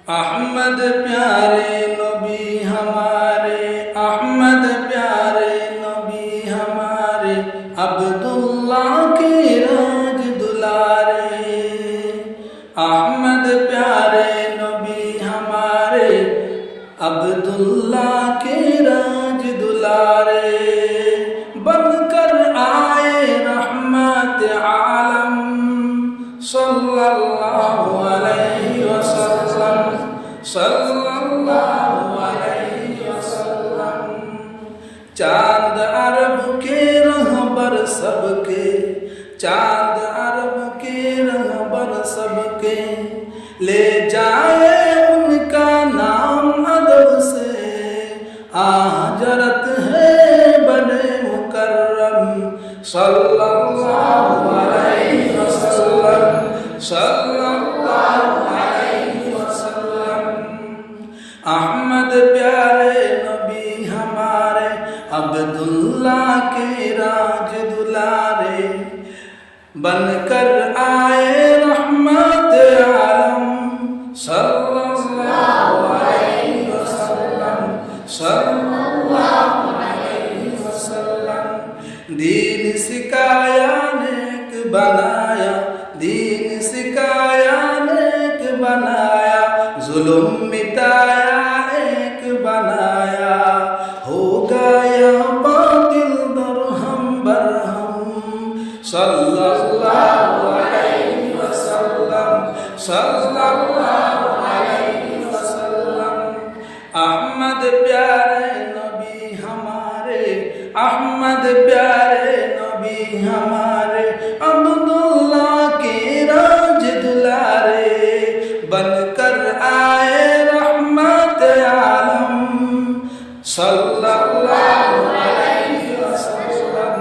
अहमद प्यारे नबी हमारे, अहमद प्यारे नबी हमारे, अब्दुल्लाह के राज दुलारे। अहमद प्यारे नबी हमारे, अब्दुल्लाह के राज दुलारे। बनकर आए रहमत आलम सल्लल्लाहु अलैहि वसल्लम, सल्लल्लाहु अलैहि वसल्लम। चांद अरब के रहबर सबके, चांद अरब के रहबर सबके, ले जाए उनका नाम अदब से। हजरत है बड़े मुकर्रम सल्लल्लाहु अलैहि वसल्लम, सल्लल्लाहु अलैहि वसल्लम। अहमद प्यारे नबी हमारे, अब्दुल्लाह के राज दुलारे। बनकर आए रहमत आलम सल्लल्लाहु अलैहि वसल्लम, सल्लल्लाहु अलैहि वसल्लम। दीन सिखाया नेक बनाया, दीन सिखाया नेक बनाया, जुल्म मिटाया एक बनाया। हो गया बातिल दरहम बरहम सल्लल्लाहु अलैहि वसल्लम, सल्लल्लाहु अलैहि वसल्लम। अहमद प्यारे नबी हमारे, अहमद प्यारे नबी हमारे, अब्दुल्लाह के राज दुलारे। बनकर आए रहमत आलम सल्लल्लाहु अलैहि वसल्लम,